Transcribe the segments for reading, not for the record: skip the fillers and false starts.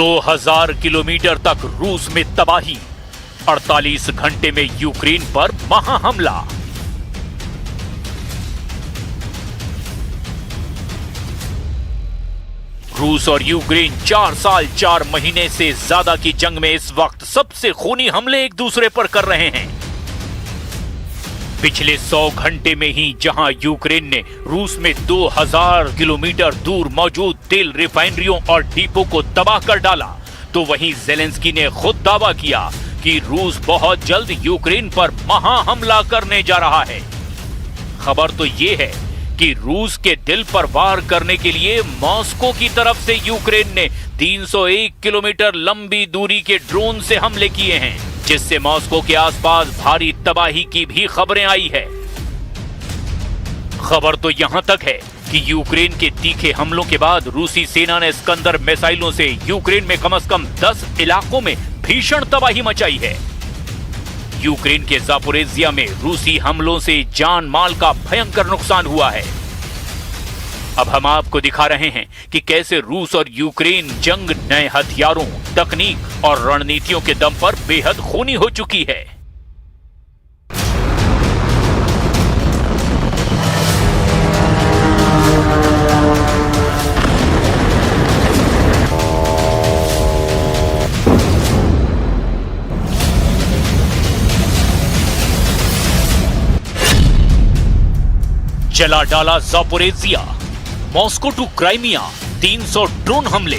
2000 kilometre तक रूस में तबाही, 48 घंटे में यूक्रेन पर महा हमला। रूस और यूक्रेन 4 साल 4 महीने से ज्यादा की जंग में इस वक्त सबसे खूनी हमले एक दूसरे पर कर रहे हैं। पिछले 100 घंटे में ही जहां यूक्रेन ने रूस में 2000 किलोमीटर दूर मौजूद तेल रिफाइनरियों और डिपो को तबाह कर डाला, तो वहीं जेलेंस्की ने खुद दावा किया कि रूस बहुत जल्द यूक्रेन पर महा हमला करने जा रहा है। खबर तो यह है कि रूस के दिल पर वार करने के लिए मॉस्को की तरफ से यूक्रेन ने 301 किलोमीटर लंबी दूरी के ड्रोन से हमले किए हैं, जिससे मॉस्को के आसपास भारी तबाही की भी खबरें आई है। खबर तो यहां तक है कि यूक्रेन के तीखे हमलों के बाद रूसी सेना ने स्कंदर मिसाइलों से यूक्रेन में कम से कम 10 इलाकों में भीषण तबाही मचाई है। यूक्रेन के ज़ापोरिज़िया में रूसी हमलों से जान माल का भयंकर नुकसान हुआ है। अब हम आपको दिखा रहे हैं कि कैसे रूस और यूक्रेन जंग नए हथियारों, तकनीक और रणनीतियों के दम पर बेहद खूनी हो चुकी है। जला डाला Zaporizhzhia, Moscow to Crimea 300 drone हमले।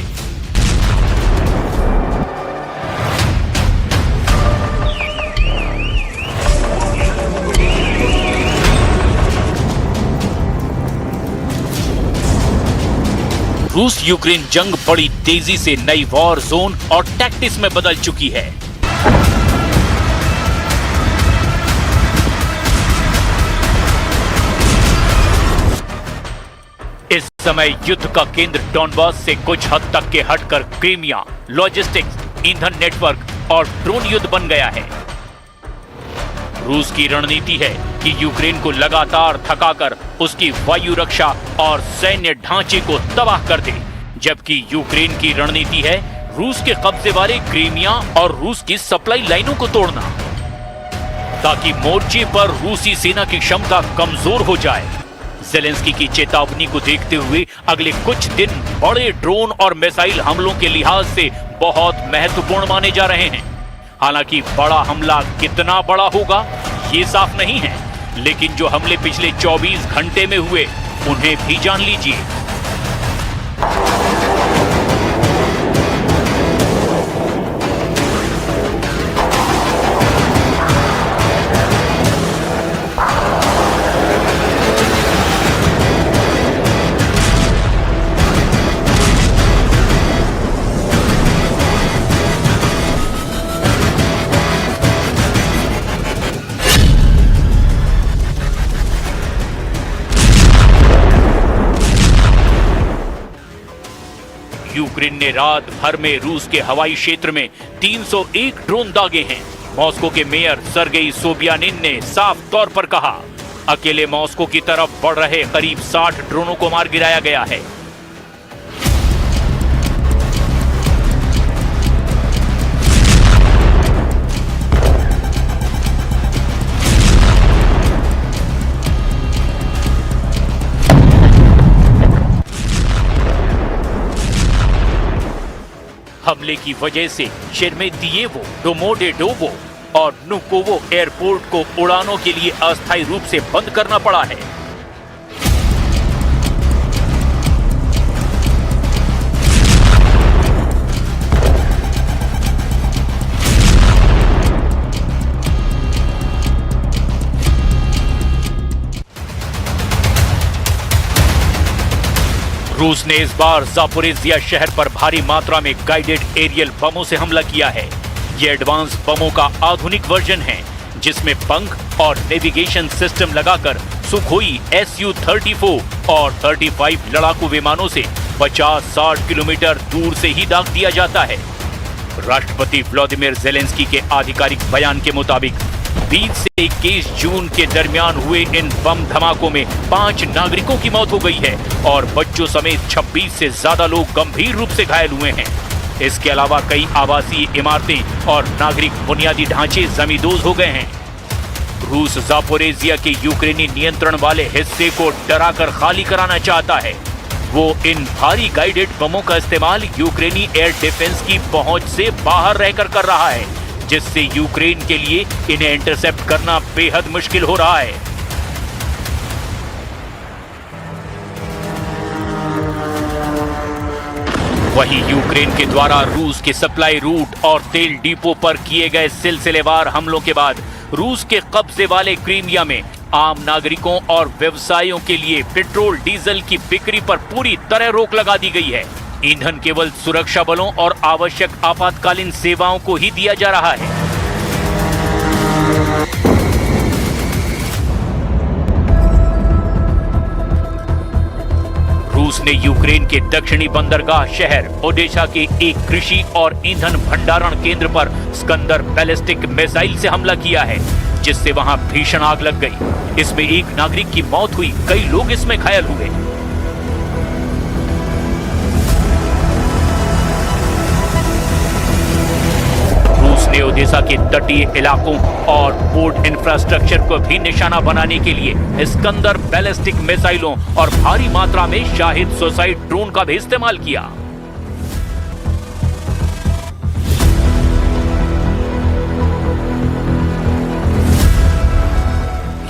रूस यूक्रेन जंग बड़ी तेजी से नई वॉर जोन और टैक्टिक्स में बदल चुकी है। इस समय युद्ध का केंद्र डॉनबास से कुछ हद तक के हटकर क्रीमिया, लॉजिस्टिक्स, ईंधन नेटवर्क और ड्रोन युद्ध बन गया है। रूस की रणनीति है कि यूक्रेन को लगातार थकाकर उसकी वायु रक्षा और सैन्य ढांचे को तबाह कर दे, जबकि यूक्रेन की रणनीति है रूस के कब्जे वाले क्रीमिया और रूस की सप्लाई लाइनों को तोड़ना, ताकि मोर्चे पर रूसी सेना की क्षमता कमजोर हो जाए। जेलेंस्की की चेतावनी को देखते हुए अगले कुछ दिन बड़े ड्रोन और मिसाइल हमलों के लिहाज से बहुत महत्वपूर्ण माने जा रहे हैं। हालांकि बड़ा हमला कितना बड़ा होगा ये साफ नहीं है, लेकिन जो हमले पिछले 24 घंटे में हुए उन्हें भी जान लीजिए। यूक्रेन ने रात भर में रूस के हवाई क्षेत्र में 301 ड्रोन दागे हैं। मॉस्को के मेयर सर्गेई सोबियानिन ने साफ तौर पर कहा, अकेले मॉस्को की तरफ बढ़ रहे करीब 60 ड्रोनों को मार गिराया गया है। हमले की वजह से शेरमेतियेवो, डोमोडेडोवो और नुकोवो एयरपोर्ट को उड़ानों के लिए अस्थायी रूप से बंद करना पड़ा है। रूस ने इस बार ज़ापोरिज़िया शहर पर भारी मात्रा में गाइडेड एरियल बमों से हमला किया है। ये एडवांस बमों का आधुनिक वर्जन है, जिसमें पंख और नेविगेशन सिस्टम लगाकर सुखोई Su-34 और 35 लड़ाकू विमानों से 50-60 किलोमीटर दूर से ही दाग दिया जाता है। राष्ट्रपति व्लादिमीर जेलेंस्की के आधिकारिक बयान के मुताबिक 20 से 21 जून के दरमियान हुए इन बम धमाकों में 5 नागरिकों की मौत हो गई है और बच्चों समेत 26 से ज्यादा लोग गंभीर रूप से घायल हुए हैं। इसके अलावा कई आवासीय इमारतें और नागरिक बुनियादी ढांचे जमींदोज हो गए हैं। रूस जापोरेजिया के यूक्रेनी नियंत्रण वाले हिस्से को डराकर खाली कराना चाहता है। वो इन भारी गाइडेड बमों का इस्तेमाल यूक्रेनी एयर डिफेंस की पहुंच से बाहर रहकर कर रहा है, जिससे यूक्रेन के लिए इन्हें इंटरसेप्ट करना बेहद मुश्किल हो रहा है। वहीं यूक्रेन के द्वारा रूस के सप्लाई रूट और तेल डिपो पर किए गए सिलसिलेवार हमलों के बाद रूस के कब्जे वाले क्रीमिया में आम नागरिकों और व्यवसायों के लिए पेट्रोल डीजल की बिक्री पर पूरी तरह रोक लगा दी गई है। ईंधन केवल सुरक्षा बलों और आवश्यक आपातकालीन सेवाओं को ही दिया जा रहा है। रूस ने यूक्रेन के दक्षिणी बंदरगाह शहर ओडेशा के एक कृषि और ईंधन भंडारण केंद्र पर स्कंदर बैलिस्टिक मिसाइल से हमला किया है, जिससे वहां भीषण आग लग गई। इसमें एक नागरिक की मौत हुई, कई लोग इसमें घायल हुए। रूस ने ओडेशा के तटीय इलाकों और पोर्ट इंफ्रास्ट्रक्चर को भी निशाना बनाने के लिए स्कंदर बैलिस्टिक मिसाइलों और भारी मात्रा में शाहिद सुसाइड ड्रोन का भी इस्तेमाल किया।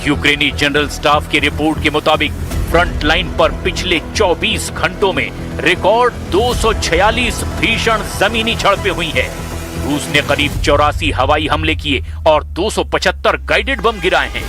यूक्रेनी जनरल स्टाफ की रिपोर्ट के मुताबिक फ्रंट लाइन पर पिछले 24 घंटों में रिकॉर्ड 246 भीषण जमीनी झड़पें हुई हैं। रूस ने करीब 84 हवाई हमले किए और 275 गाइडेड बम गिराए हैं।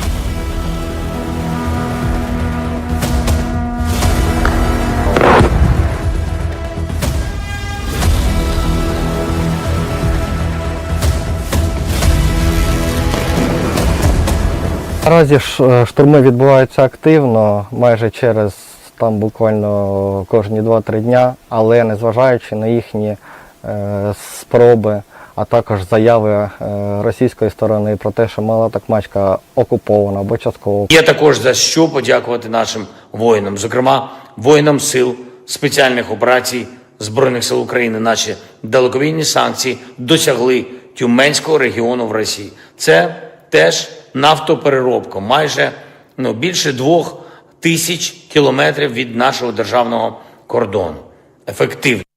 Наразі штурми відбуваються активно, майже через буквально кожні 2-3 дня, але незважаючи на їхні спроби, а також заяви російської сторони про те, що мала Токмачка окупована або частково. Є також за що подякувати нашим воїнам, зокрема воїнам сил спеціальних операцій Збройних сил України. Наші далекобійні санкції досягли Тюменського регіону в Росії. Це теж нафтопереробка, майже більше 2000 кілометрів від нашого державного кордону. Ефективно.